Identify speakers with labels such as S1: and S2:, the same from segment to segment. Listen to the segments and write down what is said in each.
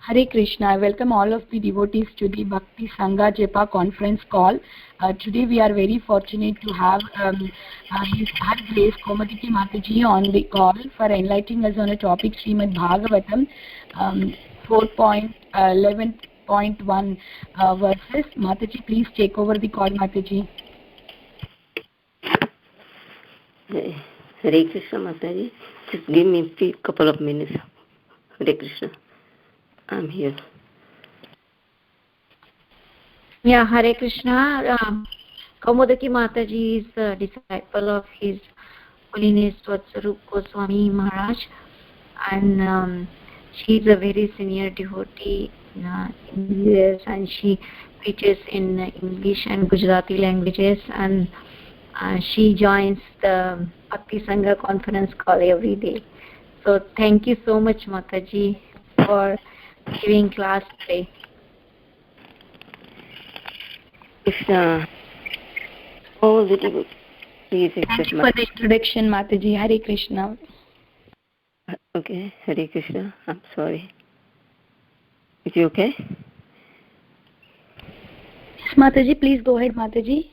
S1: Hare Krishna. I welcome all of the devotees to the Bhakti Sangha Japa conference call. Today we are very fortunate to have His Grace Kaumodakil Mataji on the call for enlightening us on a topic Srimad Bhagavatam 4.11.1 verses. Mataji, please take over the call, Mataji.
S2: Hare Krishna, Mataji. Just give me a couple of minutes. Hare Krishna. I'm here.
S3: Yeah, Hare Krishna. Kaumodakil Mataji is a disciple of His Holiness Vatsarup Goswami Maharaj, and she is a very senior devotee in the US, and she preaches in English and Gujarati languages, and she joins the Bhakti Sangha conference call every day. So thank you so much, Mataji, for giving class today.
S2: Krishna. Oh, the devotees, please accept.
S1: Thank you for the introduction, Mataji. Hare Krishna.
S2: Okay, Hare Krishna. I'm sorry. Is it okay?
S1: Yes, Mataji, please go ahead, Mataji.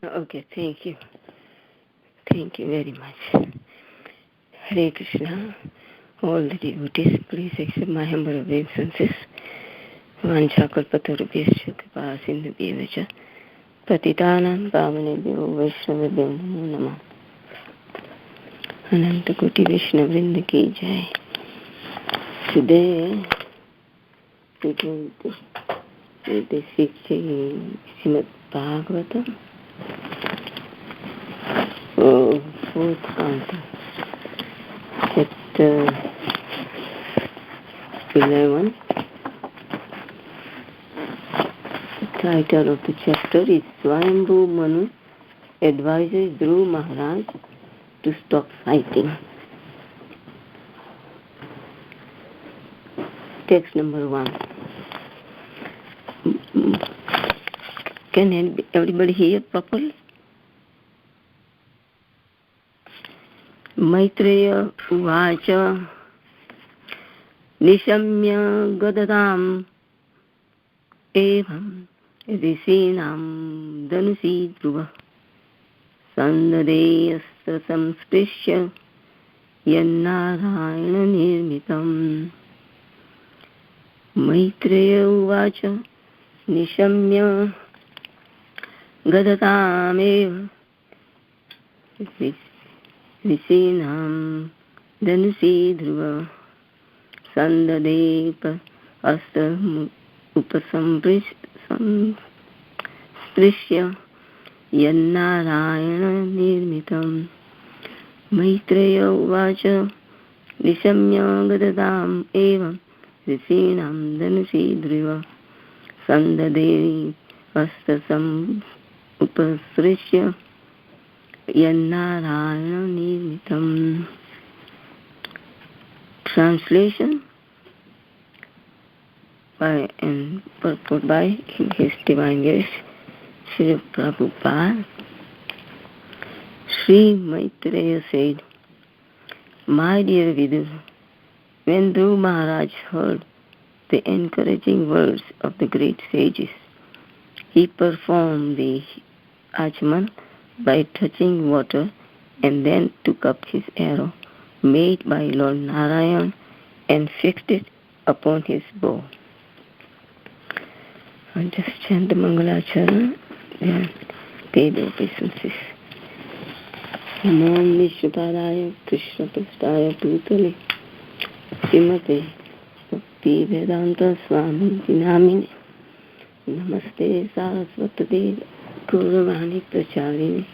S2: Okay, thank you. Thank you very much. Hare Krishna. All the devotees, please accept my humble obeisances. Vanchakalpatarubhyascha kripasindhubhyev cha patitanam pavanebhyo vaishnavabhyo namo namah. Ananta Koti Vishnu Vrinda ki jai. Today we're going to read the 16th Srimad Bhagavatam, fourth canto, chapter 11. The title of the chapter is Swayambhu Manu advises Dhruv Maharaj to stop fighting. Text number 1. Can everybody hear properly? Maitreya Uvacha Nishamya Gadatam Evam Risinam Danusi Dhruva Sandadeyasta Samsprishya Yannarayana Nirmitam. Maitreya Uvacha Nishamya Gadatam Risinam Danusi Dhruva Sandadepa Asta Upasamprishya Yannarayana Nirmitam. Maitreya Uvacha Nishamya Gadatam Evam Risinam Danusi Dhruva Sandaderi Vastasam Upasrishya Yannarayana Nirmitam. Translation by and purport by His Divine Grace Srila Prabhupada. Sri Maitreya said, My dear Vidu, when Dhruv Maharaj heard the encouraging words of the great sages, he performed the Achman by touching water and then took up his arrow made by Lord Narayan and fixed it upon his bow. And just chant the Mangalacharana and pay the obeisances. Namam Vishnupadaya Krishna Prasthaya Bhutale Srimate Bhakti Vedanta Swami Namine Namaste Saraswati Gauravani Pracharini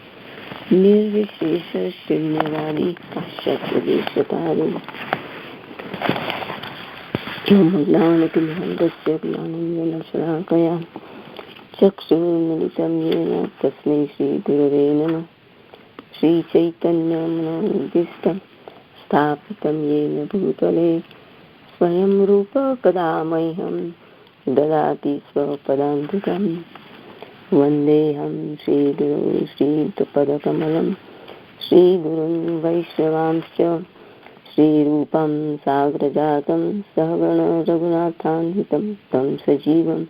S2: Nirvishesha Srinyavadi Paschatyadestatari Yamaglanatimahandasya Glananjana Sharakaya Chakshurmilitam Yena Tasmai Shri Gurave Namah. Shri Chaitanya Manodistam Sthapitam Yena Bhutale Swayam Rupa Kadamayham Dadati Swapadantikam Vandeham Shri Guru Shri Tapadakamalam Shri Gurun Vaishnavamscha श्रीरूपं साग्रजातं सहगण रघुनाथान्वितं तं सजीवं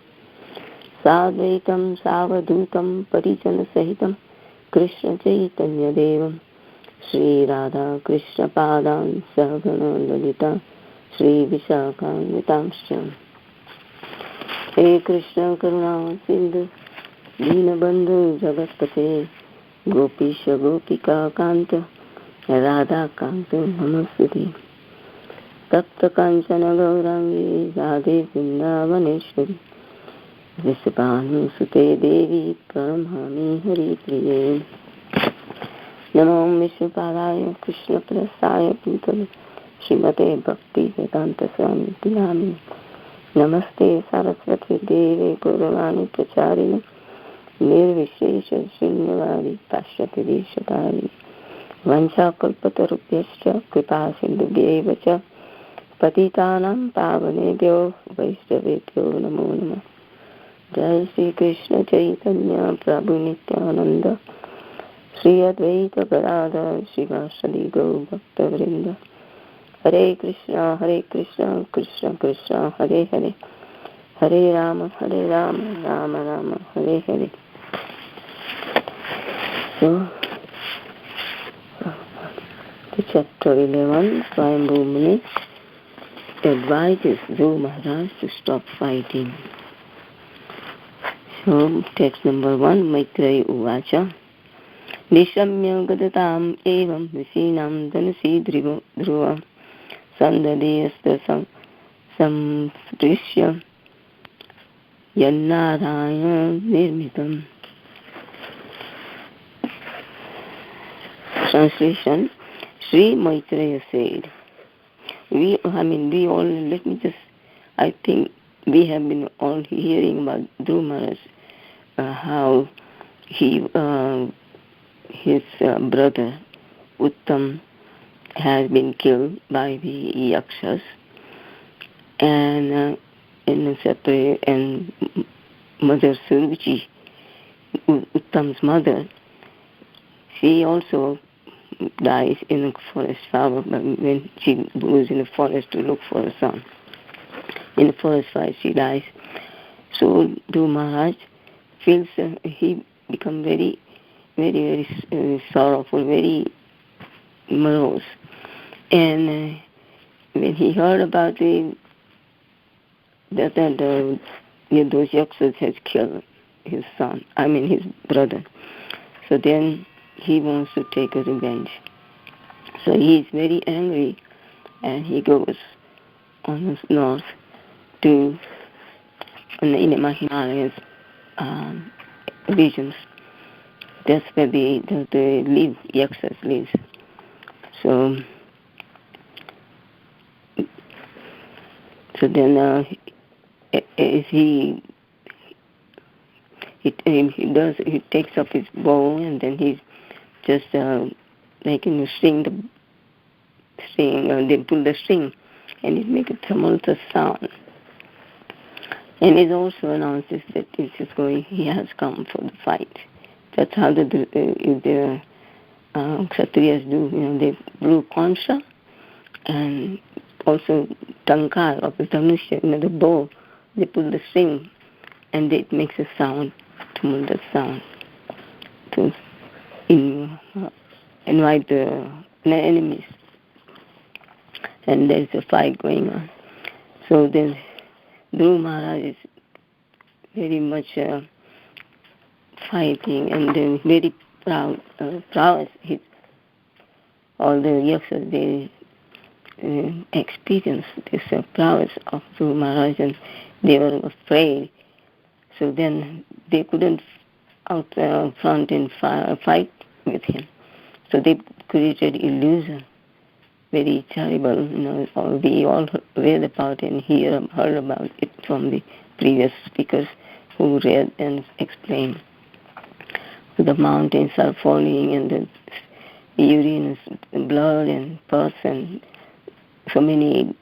S2: साद्वैतं सावधूतं परिजनसहितं कृष्णचैतन्यदेवं श्रीराधा कृष्णपादान् सहगण ललिता श्रीविशाखान्वितांश्च। हे कृष्ण करुणा सिन्धु दीनबन्धु जगत्पते गोपीश गोपिका कान्त राधाकान्त नमस्ते। तप्त कांचन गौरांगी राधे वृंदावनेश्वरी वृषभानुसुते देवी प्रणमामि हरिप्रिये। नमो विष्णुपादाय कृष्णप्रेष्ठाय भूतले श्रीमते भक्तिवेदांत स्वामी नामिने। नमस्ते सरस्वती देवे गौरवाणी प्रचारिणे निर्विशेष शून्यवादी पाश्चात्यदेशतारिणे वंशाकल्पतरुभ्यश्च कृपा सिन्धुभ्यैव च पतितानां पावनेभ्यो वैष्णवेभ्यो नमो नमः। जय श्री कृष्ण चैतन्य प्रभु नित्यानंद श्री अद्वैत गदाधर श्रीवासदि गौर भक्तवृंद। हरे Krishna Krishna Krishna Hare Hare Hare Ram Ram Ram Hare Hare. So, chapter 11, Swayambhu Muni advises Dhruva Maharaj to stop fighting. So, text number 1, Maitreya Uvacha Nishamya Gadatam Evam Visinam Dhanasi Dhruva Sandadeyasta Samstrishya Yannaraya Nirmitam. Translation. Sri Maitreya said, I think we have been all hearing about Dhruva Maharaj, how his brother Uttam has been killed by the Yakshas, and and Mother Suruchi, Uttam's mother, she also dies in the forest fire when she goes in the forest to look for a son. In the forest fire she dies. So Dhruva Maharaj feels he become very, very, very sorrowful, very morose. And when he heard about that those Yakshas had killed his son, his brother, so then he wants to take a revenge. So he is very angry, and he goes on the north to in the Himalayas regions. That's where the live, Yakshas live. So then he takes up his bow, and then he's just making the string, they pull the string, and it makes a tumultuous sound. And it also announces that he has come for the fight. That's how the Kshatriyas do. They blew Kamsa, and also Tankar of the Dhanusha, the bow, they pull the string, and it makes a sound, tumultuous sound, to invite the enemies. And there's a fight going on. So then Dhruva Maharaj is very much fighting, and then very proud. All the Yakshas, they experienced this prowess of Dhruva Maharaj, and they were afraid. So then they couldn't out front and fight with him. So they created illusion, very terrible. We all read about it and heard about it from the previous speakers who read and explained. The mountains are falling, and the urine is blood and pus, and so many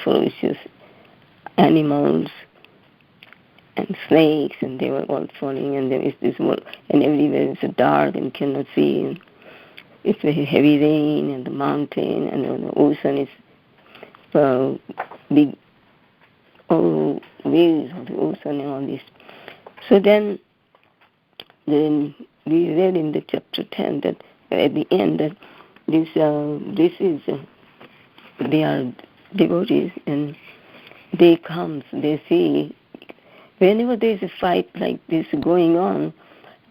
S2: ferocious animals and snakes, and they were all falling, and there is this world, and everywhere is dark and cannot see. it's very heavy rain and the mountain and the ocean is big waves of the ocean and all this. So then we read in the chapter 10 that at the end that this is they are devotees and they come, they see whenever there is a fight like this going on,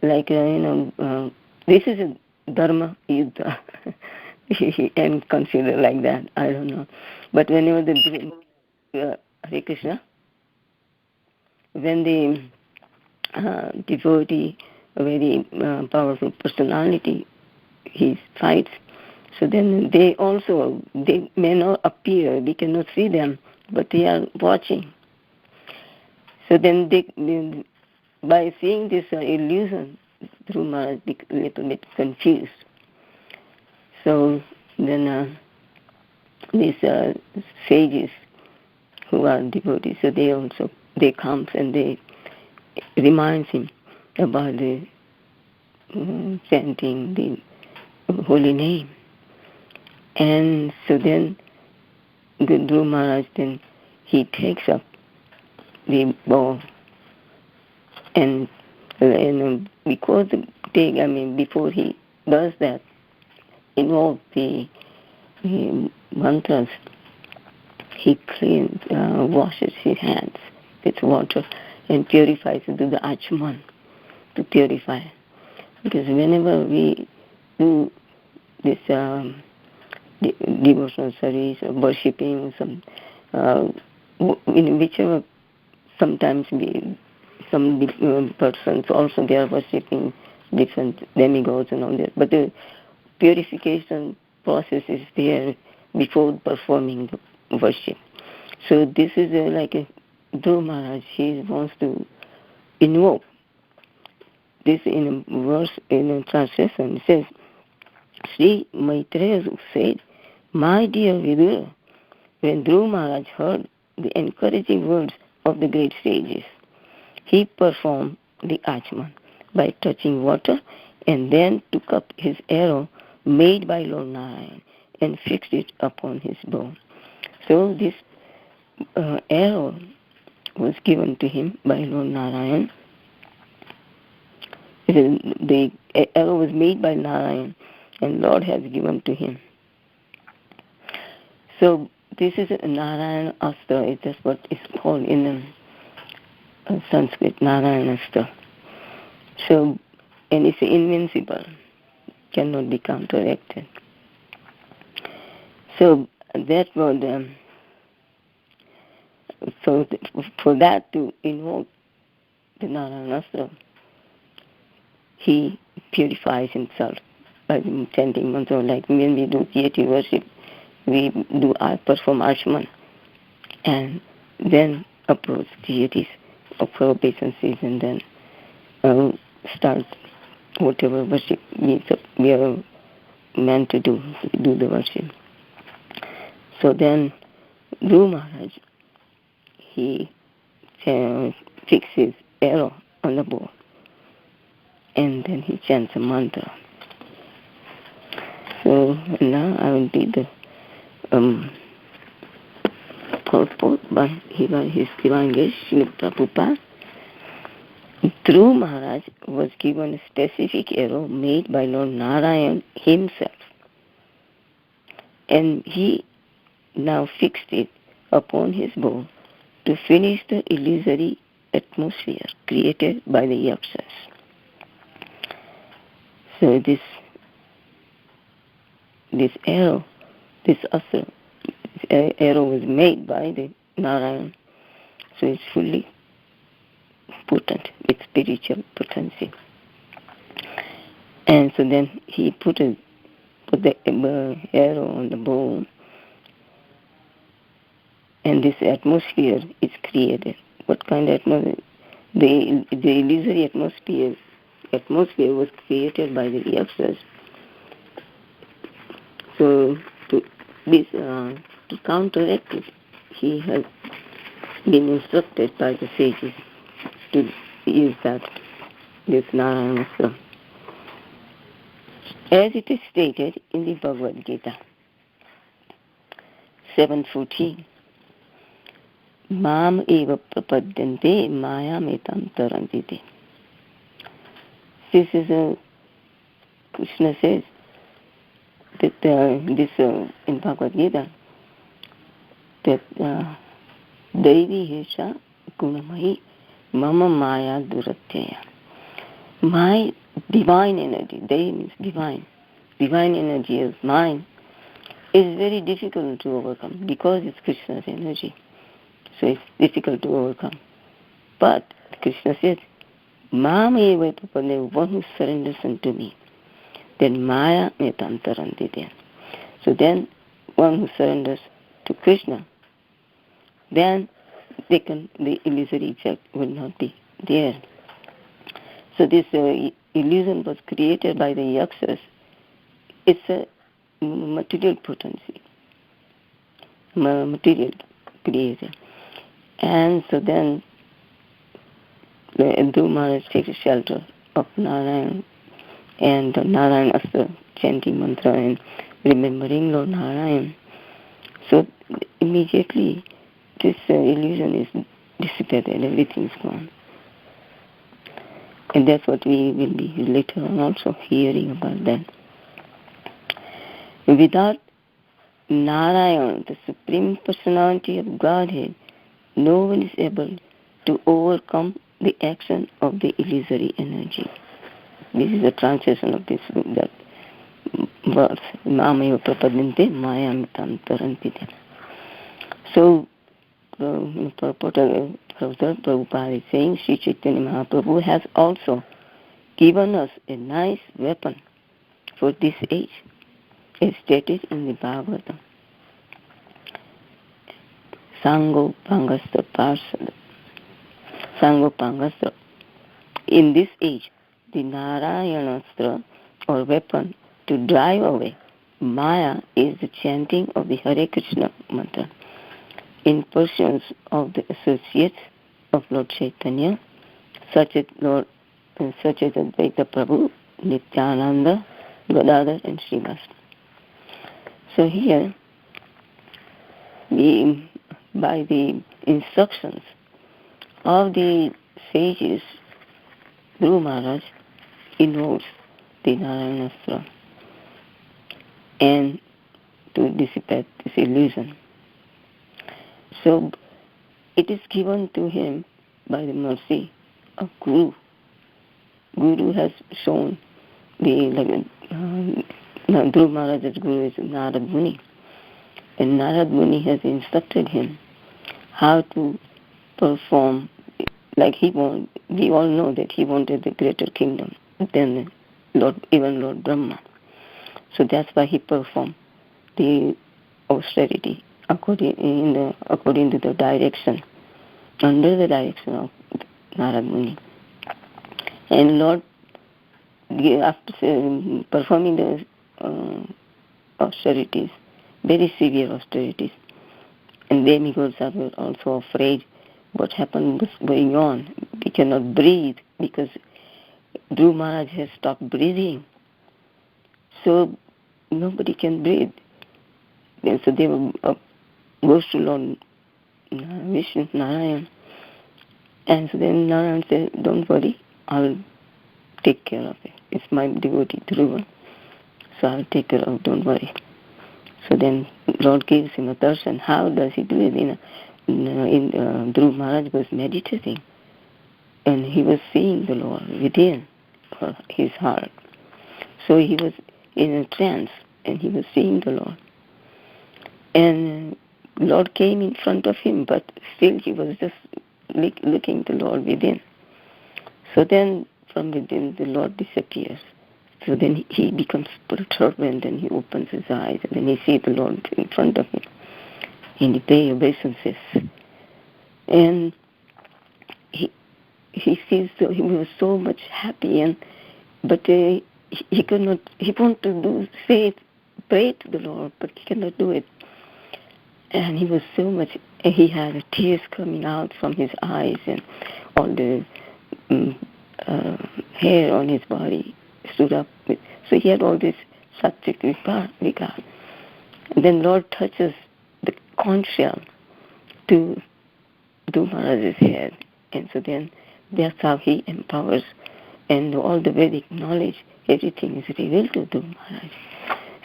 S2: like this is a dharma yuddha and consider like that. I don't know, but whenever the Hare Krishna, when the devotee, a very powerful personality, he fights. So then they may not appear, we cannot see them, but they are watching. So then by seeing this illusion, Dhruva Maharaj became a little bit confused. So then these sages who are devotees, so they come and they remind him about the chanting the holy name. And so then Dhruva Maharaj, then he takes up the bow and because before he does that, invoke the mantras, he washes his hands with water and purifies it to the achman to purify. Because whenever we do this devotional service or worshipping some in whichever sometimes some persons also they are worshipping different demigods and all that, but the purification process is there before performing the worship. So this is like a Dhruva Maharaj, he wants to invoke this in a verse, in a translation. It says, Sri Maitreya said, my dear Vidura, when Dhruva Maharaj heard the encouraging words of the great sages, he performed the achman by touching water and then took up his arrow made by Lord Narayan and fixed it upon his bow. So this arrow was given to him by Lord Narayan. The arrow was made by Narayan and Lord has given to him. So this is a Narayan Astra. It is what is called in Sanskrit, Narayan Astra. So, and it's invincible, cannot be counteracted. So that was for that to invoke the Narayan Astra, he purifies himself by chanting mantra. Like when we do deity worship, we perform Ashman and then approach deities, offer obeisances, and then start whatever worship we are meant to do the worship. So then Dhruva Maharaj, he fixes arrow on the bow and then he chants a mantra. So now I will read the purport by His Divine Grace Srila Prabhupada. Dhruva Maharaj was given a specific arrow made by Lord Narayan himself, and he now fixed it upon his bow to finish the illusory atmosphere created by the yakshas. So this arrow, this astra, arrow was made by the Narayan, so it's fully potent with spiritual potency. And so then he put the arrow on the bow, and this atmosphere is created. What kind of atmosphere? The illusory atmosphere was created by the yakshas. So to counteract it, he has been instructed by the sages to use this Narayana Astra. As it is stated in the Bhagavad Gita 7:14, Mam eva prapadyante mayam etam tarantite. This is Krishna says that in Bhagavad Gita that Devi Hesha Gunamahi Mama Maya Duratyaya. My divine energy, Devi means divine energy is mine, is very difficult to overcome because it's Krishna's energy. So it's difficult to overcome. But Krishna says, Mam eva prapadyante, one who surrenders unto me, then Maya metam tarantite. So then one who surrenders to Krishna, then the illusory effect will not be there. So this illusion was created by the yakshas. It's a material potency, material created. And so then the Dhruva Maharaj takes shelter of Narayan and Narayan Astra, chanting mantra and remembering Lord Narayan. So immediately this illusion is dissipated, everything is gone. And that's what we will be later on also hearing about that. Without Narayan, the Supreme Personality of Godhead, no one is able to overcome the action of the illusory energy. This is the translation of that verse. Mamaya prapadyante mayam etam tarantite. So, Prabhupada is saying, Sri Chaitanya Mahaprabhu has also given us a nice weapon for this age, as stated in the Bhagavatam. Sango Pangastra Parsada. Sango Pangastra. In this age, the Narayanastra, or weapon to drive away Maya, is the chanting of the Hare Krishna mantra in pursuance of the associates of Lord Chaitanya, such as Advaita Prabhu, Nityananda, Gadadhar, and Srivas. So here, by the instructions of the sages, Dhruva Maharaj invokes the Narayanastra and to dissipate this illusion. So it is given to him by the mercy of Guru. Guru has shown Dhruva Maharaj's Guru is Narad Muni, and Narad Muni has instructed him how to perform. Like we all know that he wanted the greater kingdom than even Lord Brahma. So that's why he performed the austerity according to the direction, under the direction of Narad Muni. And Lord, after performing the austerities, very severe austerities, and demigods are also afraid what happened was going on. We cannot breathe because Dhruva Maharaj has stopped breathing. So nobody can breathe. And so they goes to Lord Vishnu Narayan. And so then Narayan said, don't worry, I'll take care of it. It's my devotee Dhruva. So I'll take care of it, don't worry. So then Lord gives him a darshan. How does he do it? Dhruva Maharaj was meditating, and he was seeing the Lord within his heart. So he was in a trance, and he was seeing the Lord. And Lord came in front of him, but still he was just looking the Lord within. So then from within the Lord disappears. So then he becomes perturbed, and then he opens his eyes, and then he sees the Lord in front of him. And he pays obeisances. And he was so much happy, but he could not. He wanted to pray to the Lord, but he cannot do it. And he was so much. He had tears coming out from his eyes, and all the hair on his body stood up with So he had all this sattvic regard. And then Lord touches the conch shell to Dhruva Maharaj's head. And so then that's how he empowers, and all the Vedic knowledge, everything is revealed to Dhruva Maharaj.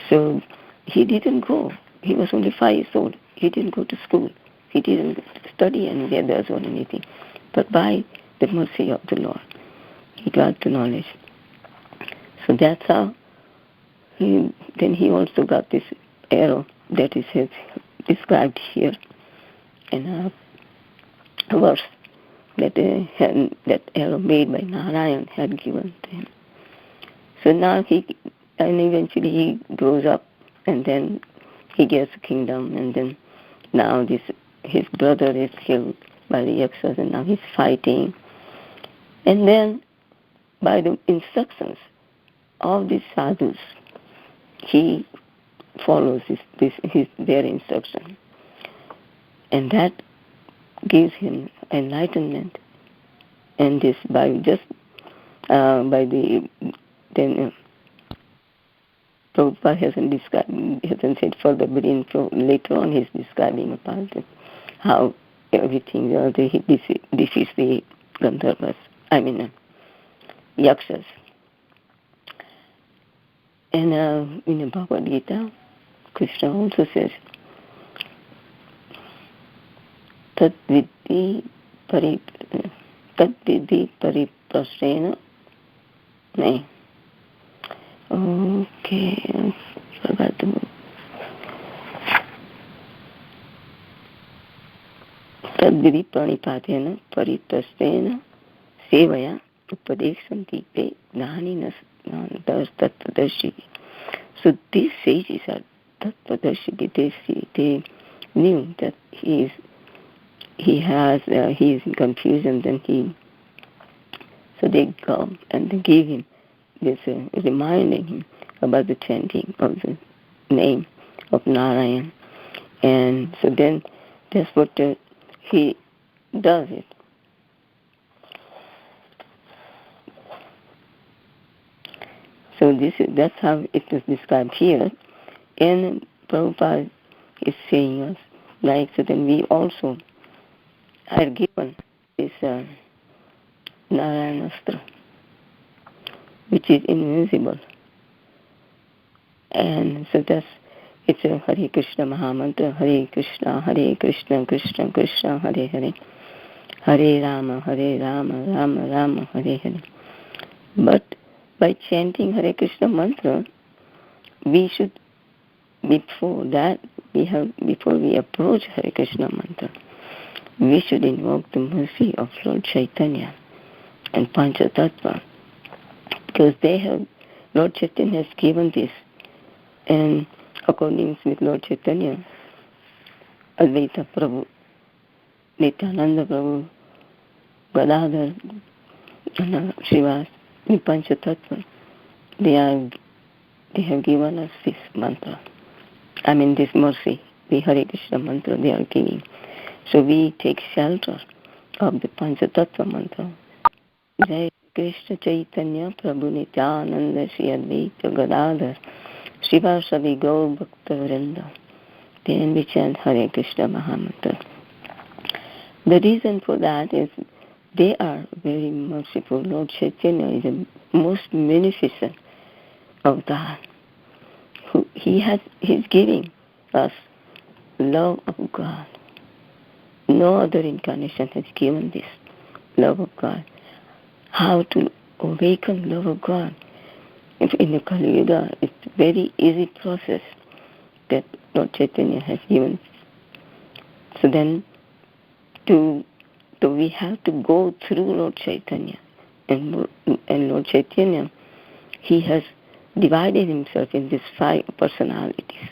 S2: So he didn't go. He was only 5 years old. He didn't go to school. He didn't study any Vedas or anything. But by the mercy of the Lord, he got the knowledge. So that's how then he also got this arrow that is described here in a verse that arrow made by Narayan had given to him. So now eventually he grows up, and then he gets a kingdom, and then now his brother is killed by the Yakshas, and now he's fighting. And then by the instructions of these sadhus, he follows their instruction, and that gives him enlightenment. And this Prabhupada hasn't said further, but later on he's describing about how everything he defeats the Gandharvas, Yakshas. And in the Bhagavad Gita, Krishna also says, Tad vidhi pariprasena. Okay, I forgot the book. Tad vidhi pranipatena pariprasena sevaya upadeksanti pe gnaninas tattvadarshi. So these sages are tattvadarshi. They knew that he is in confusion. Then so they come and they give him this, reminding him about the chanting of the name of Narayan. And so then that's what he does it. So that's how it is described here. And Prabhupada is saying us, like, so then we also are given this Narayanastra, which is invincible. And so it's a Hare Krishna Mahamantra, Hare Krishna, Krishna Krishna, Hare Hare, Hare Rama, Rama Rama, Hare Hare. But by chanting Hare Krishna mantra, we should, before we approach Hare Krishna mantra, we should invoke the mercy of Lord Chaitanya and Panchatattva, because Lord Chaitanya has given this, and according with Lord Chaitanya, Advaita Prabhu, Nityananda Prabhu, Gadadhar, Srivas, the Panchatattva, they have given us this mantra. This mercy, the Hare Krishna mantra they are giving. So we take shelter of the Panchatattva mantra. Jai Krishna Chaitanya Prabhu Nityananda Shri Advaita Gadadhar Srivasadi Gaur Bhakta Vrinda. Then we chant Hare Krishna Mahamantra. The reason for that is they are very merciful. Lord Chaitanya is the most beneficent avatar. He's giving us love of God. No other incarnation has given this love of God. How to awaken love of God? In the Kali Yuga, it's a very easy process that Lord Chaitanya has given. So then, we have to go through Lord Chaitanya. And Lord Chaitanya, he has divided himself in these 5 personalities.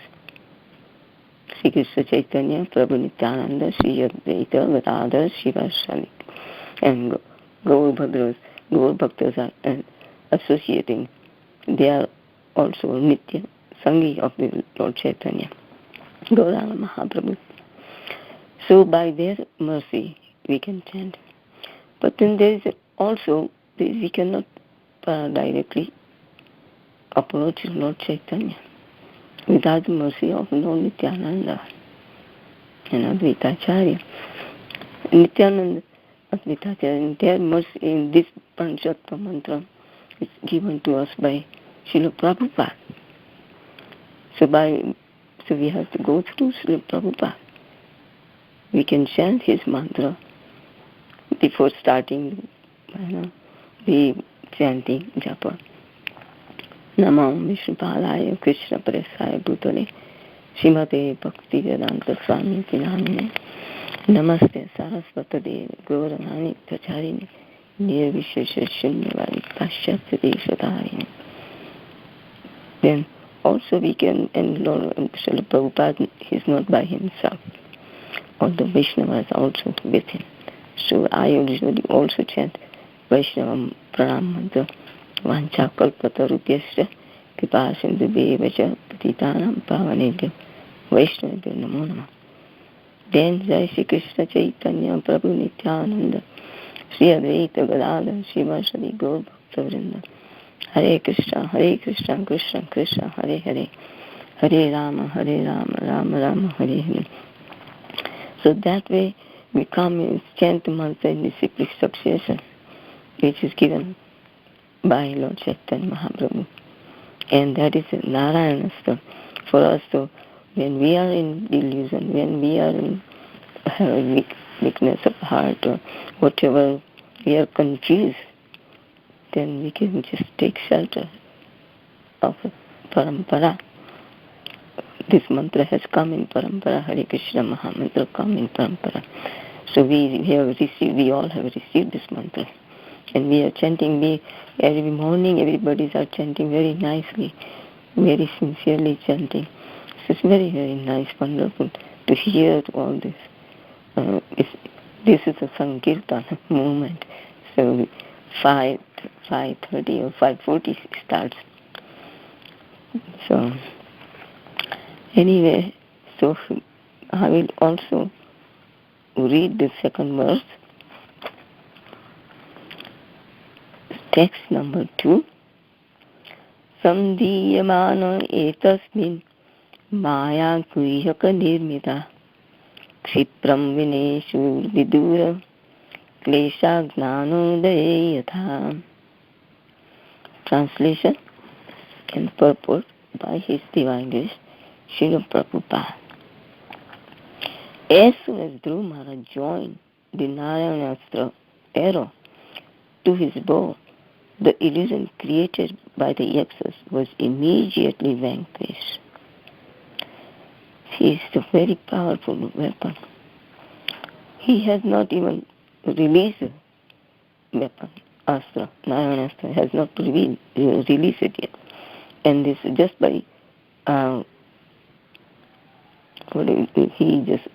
S2: Sri Krishna Chaitanya, Prabhu Nityananda, Sri Advaita, Gadadhar, Srivasadi. And Gaur Bhaktas are associating. They are also Nitya Sangi of the Lord Chaitanya, Gauranga Mahaprabhu. So by their mercy we can chant. But then there is also, we cannot directly approached Lord Chaitanya without the mercy of Lord Nityananda and Advaitacharya. Nityananda, Advaitacharya, and their mercy in this Panchattva mantra is given to us by Srila Prabhupada. So we have to go through Srila Prabhupada. We can chant his mantra before starting the chanting japa. Namo Vishnupalaya Krishna Presaya Bhutale Srimate Bhakti Vedanta Swami Tinamine Namaste Saraswatade Gauranani Pracharini Nirvishesha Shunyavadi Paschatya Deshatharini. Then also we can, and Lord Srila Prabhupada is not by himself. All the Vaishnavas also with him. So I usually also chant Vaishnava Pranam Mantra. Vancha kalpatarupyasya kripa sindhubevacha patitanam pavanebhyo Vaishnavabhyo namo namah. Then Jai Shri Krishna Chaitanya Prabhu Nityananda Shri Advaita Gadadhar Srivasadi Gaur Bhakta-vrinda. Hare Krishna Krishna Krishna Hare Hare Hare Rama Rama Rama Hare Hare. So that way we come and chant the mantra in the cyclic succession, which is given by Lord Chaitanya Mahaprabhu. And that is Narayanastra for us. So when we are in delusion, when we are in weakness of heart or whatever, we are confused, then we can just take shelter of Parampara. This mantra has come in Parampara. Hare Krishna Mahamantra come in Parampara. So we all have received this mantra. And we are chanting, every morning everybody are chanting very nicely, very sincerely chanting. So it's very, very nice, wonderful to hear all this. This is a Sankirtan movement. So 5:30 or 5:40 starts. So anyway, so I will also read the second verse. Text number 2. Samdiyamana etasmin maya kuhyaka nirmita Kshipram vineshu vidura klesha gnanodaye yatha. Translation and purport by His Divine Grace Srila Prabhupada. As soon as Dhruva Maharaj joined the Narayanastra arrow to his bow, the illusion created by the Yakshas was immediately vanquished. He is a very powerful weapon. He has not even released a weapon, Astra, Narayanastra has not released it yet. And this just by, he just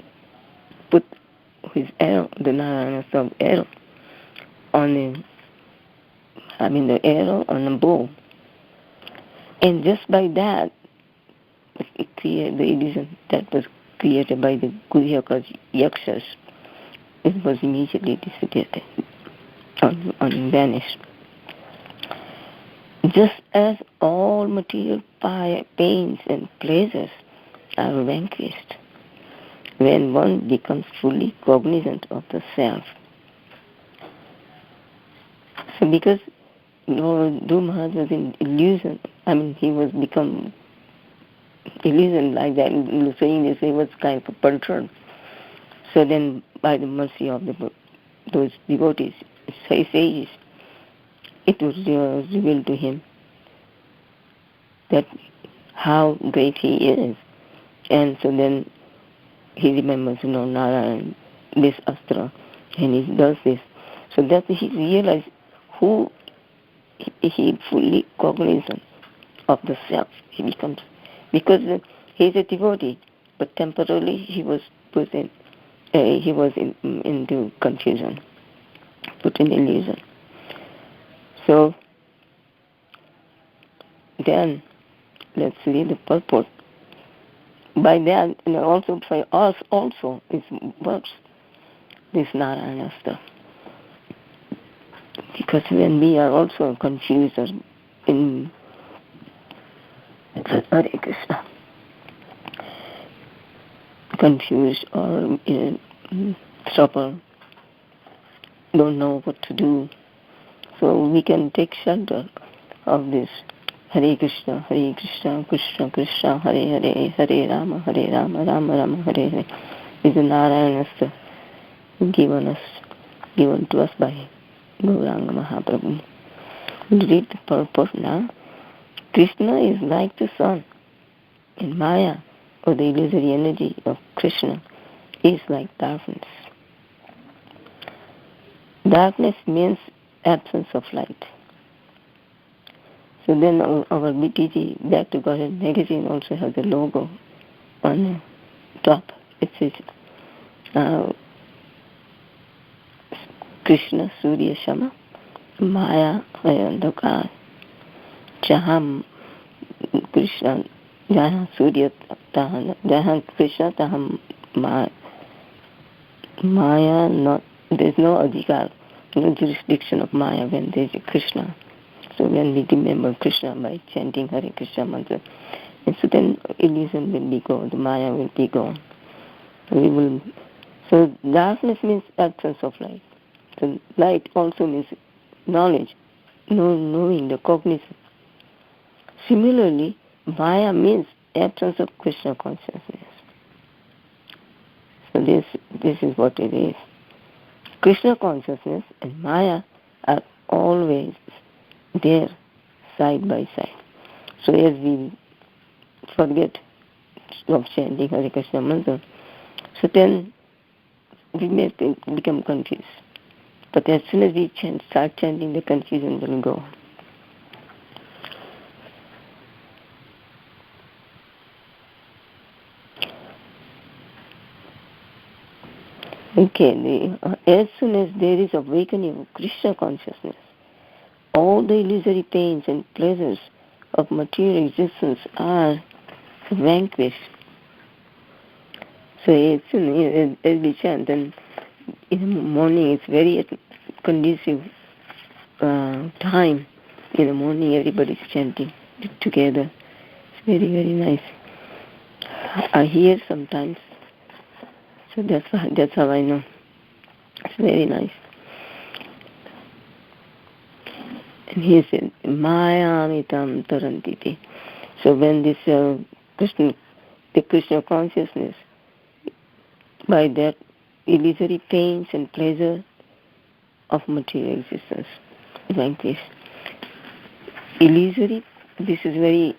S2: put his arrow, the Narayanastra arrow, the arrow on the bow. And just by that, it created the illusion that was created by the Guhyakas Yakshas. It was immediately dissipated and vanished. Just as all material pains and pleasures are vanquished when one becomes fully cognizant of the self. So because Lord Dhruva Maharaj was in illusion, he was become illusion like that, saying this, he was kind of perturbed. So then, by the mercy of those devotees, sages, it was revealed to him that how great he is. And so then he remembers, Narayan, this Astra, and he does this. So that he realized who he fully cognizant of the self he becomes. Because he is a devotee, but temporarily he was put in, into confusion, put in illusion. So then let's read the purport. By that, and also for us also, it works, this Narayanastra. Because when we are also confused or in Hare Krishna. Confused or trouble, don't know what to do. So we can take shelter of this Hare Krishna, Krishna Krishna, Hare Hare, Hare Rama, Rama Rama, Hare Hare. Is the Narayana given to us by Gauranga Mahaprabhu. Read the purpose now. Krishna is like the sun, and Maya, or the illusory energy of Krishna, is like darkness. Darkness means absence of light. So then our BTG, Back to Godhead magazine, also has a logo on the top. It says Krishna Surya Shama, Maya Ayandaka, Jaham Krishna, Jahan Surya Tahan, Jahan Krishna Taham Maya, not, there's no adhikar, no jurisdiction of Maya when there's a Krishna. So when we remember Krishna by chanting Hare Krishna mantra, and so then illusion will be gone, the Maya will be gone. So darkness means absence of light. So light also means knowledge, knowing, the cognition. Similarly, Maya means absence of Krishna consciousness. So this is what it is. Krishna consciousness and Maya are always there, side by side. So as we forget of chanting Hare Krishna mantra, so then we may become confused. But as soon as we start chanting, the confusion will go. Okay, as soon as there is awakening of Krishna consciousness, all the illusory pains and pleasures of material existence are vanquished. So as soon as we chant, then in the morning it's very conducive time. In the morning everybody's chanting together. It's very, very nice. I hear sometimes. So that's how I know. It's very nice. And he said, Mayamitam Tarantiti. So when this the Krishna consciousness, by that illusory pains and pleasure of material existence, vanquish. Illusory, this is very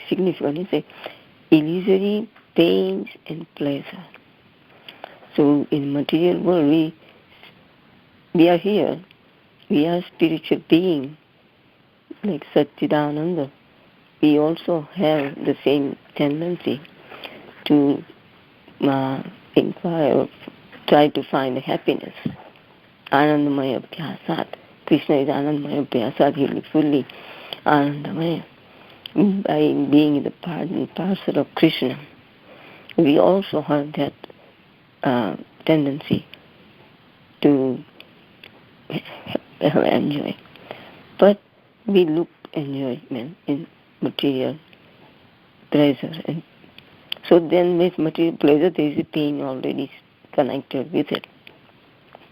S2: significant. It's a illusory pains and pleasure. So in material world, we are here. We are spiritual beings, like Satchidananda. We also have the same tendency to inquire or try to find happiness. Anandamaya Bhyasat. Krishna is Anandamaya Bhyasat. He will be fully Anandamaya by being the part and parcel of Krishna. We also have that tendency to enjoy. But we look enjoyment in material pleasure. And so then with material pleasure there is a pain already connected with it.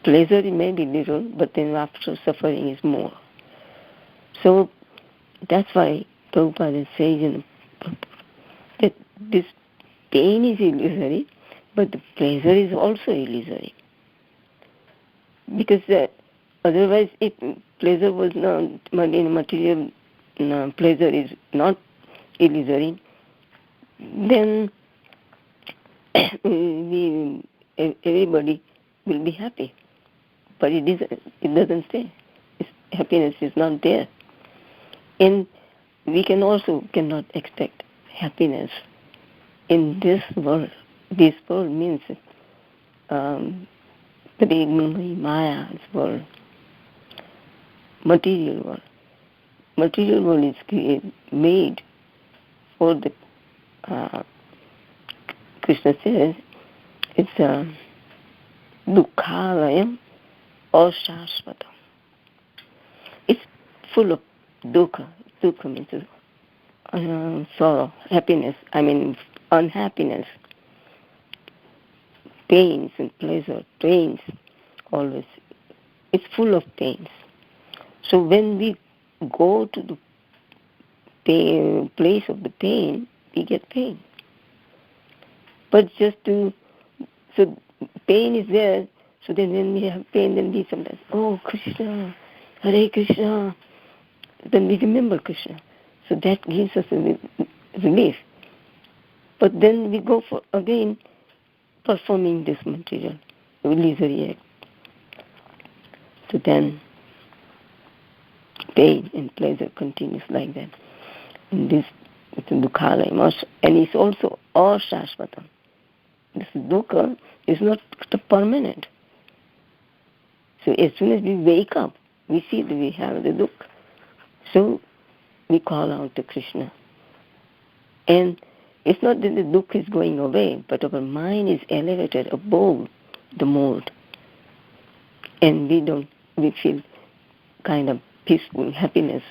S2: Pleasure may be little, but then after suffering is more. So that's why Prabhupada says that this pain is illusory, but the pleasure is also illusory. Because otherwise, if pleasure was not, material pleasure is not illusory, then everybody will be happy. But it doesn't stay. Happiness is not there. And we cannot expect happiness in this world. This world means Maya's world, material world. Material world is made for the Krishna says it's dukkhalayam or shashvatam. It's full of dukkha. Dukkha means sorrow, happiness, unhappiness, pains and pleasure, pains, always. It's full of pains. So when we go to the place of the pain, we get pain. But so pain is there, so then when we have pain, then we sometimes, oh, Krishna, Hare Krishna, then we remember Krishna. So that gives us a relief. But then we go for, again, performing this material, illusory act. So then pain and pleasure continues like that. And this is dukhalayam, and it's also ashashvatam. This dukkha is not permanent. So as soon as we wake up, we see that we have the dukkha. So we call out to Krishna. And it's not that the dukkha is going away, but our mind is elevated above the mold. And we feel kind of peaceful happiness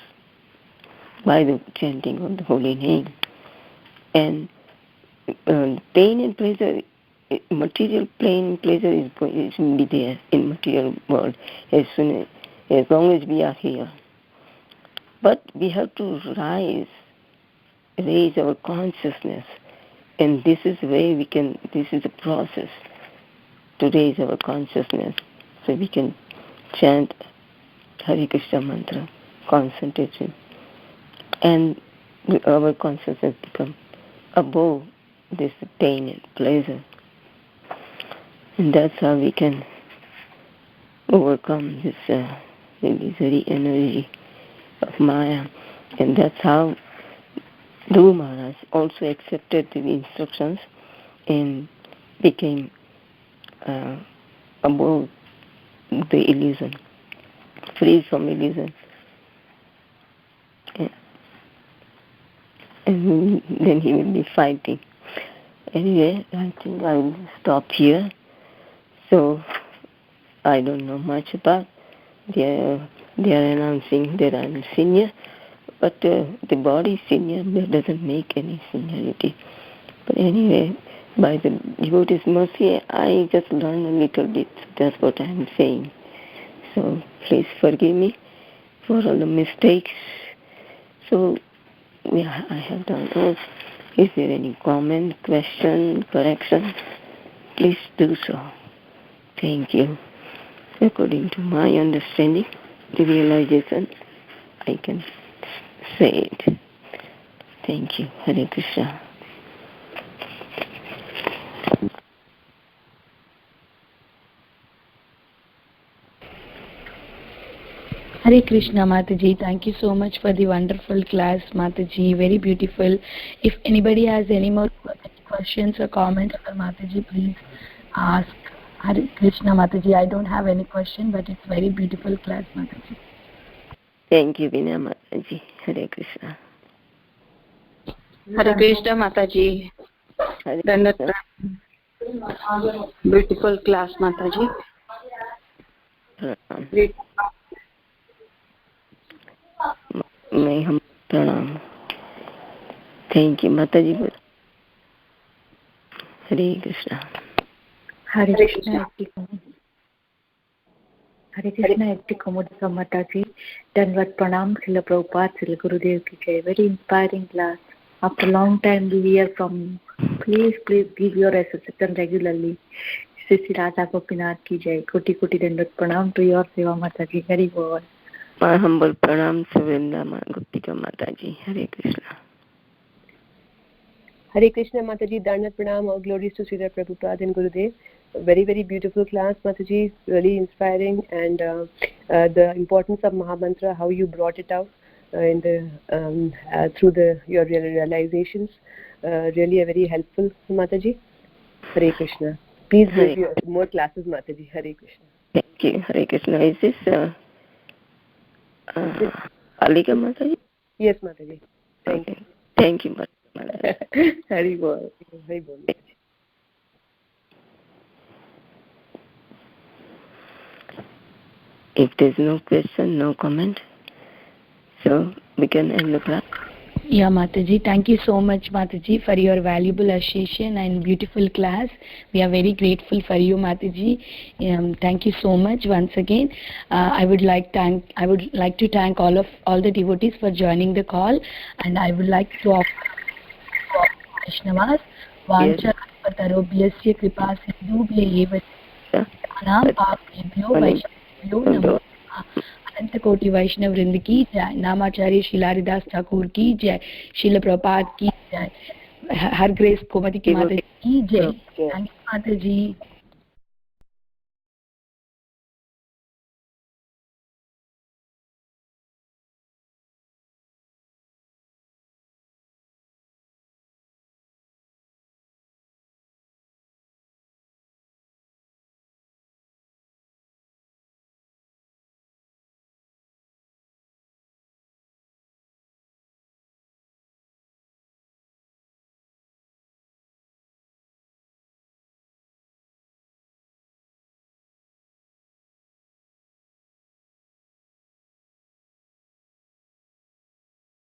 S2: by the chanting of the holy name. And pain and pleasure, material pain and pleasure is going to be there in material world as long as we are here. But we have to raise our consciousness, and this is where this is a process to raise our consciousness, so we can chant Hare Krishna mantra, concentration, and our consciousness become above this pain and pleasure. And that's how we can overcome this very energy of Maya. And that's how Dhruva Maharaj also accepted the instructions and became above the illusion, free from illusion. And then he will be fighting. Anyway, I think I will stop here. So I don't know much about. They are announcing that I'm senior, but the body is senior. That doesn't make any seniority. But anyway, by the devotee's mercy, I just learned a little bit. That's what I'm saying. So please forgive me for all the mistakes. So yeah, I have done those. Is there any comment, question, correction? Please do so. Thank you. According to my understanding, the realization, I can say it. Thank you. Hare Krishna.
S1: Hare Krishna, Mataji. Thank you so much for the wonderful class, Mataji. Very beautiful. If anybody has any more questions or comments for Mataji, please ask. Hare Krishna, Mataji. I don't have any question, but it's very beautiful class, Mataji.
S2: Thank you, Vinaya Mataji. Hare Krishna.
S4: Hare Krishna, Mataji. Hare beautiful class, Mataji. Great.
S2: May hum pranam. Thank you, Mataji. Hare Krishna.
S3: Hare Krishna, Hare Krishna, Kaumodakil Mataji. Danvat pranam, Srila Prabhupada, Srila Gurudev ki jai. Very inspiring class. After a long time we hear from you. Please give your association regularly. Sri Radha Gopinath ki jai. Koti koti dandat pranam to your seva, Mataji. Very well.
S2: My humble pranam to Kaumodakil Mataji. Hare Krishna.
S4: Hare Krishna, Mataji. Dandat pranam. All glories to Srila Prabhupada and Gurudev. Very, very beautiful class, Mataji. Really inspiring, and the importance of Mahamantra, how you brought it out through your realizations. Really a very helpful, Mataji. Hare Krishna. Please give more classes, Mataji. Hare Krishna.
S2: Thank you. Hare Krishna. Is this Alika Mataji?
S4: Yes, Mataji. Thank you.
S2: Thank you, Mataji.
S4: Hari Bol. Hari Bol.
S2: If there's no question, no comment, so we can end the class.
S1: Yeah, Mataji, thank you so much, Mataji, for your valuable association and beautiful class. We are very grateful for you, Mataji. Thank you so much once again. I would like to thank all the devotees for joining the call, and I would like to offer Vaishnavas. Vanchatarobhyasya kripa sindhubhya eva नाम पापेभ्यो वैष्णवेभ्यो नमः। अनंत कोटि वैष्णव वृंद की जय। नामाचार्य शिलारिदास ठाकुर की जय। शिल प्रपात की जय। हर ग्रेस कोमति की माता की जय। थैंक यू माता जी।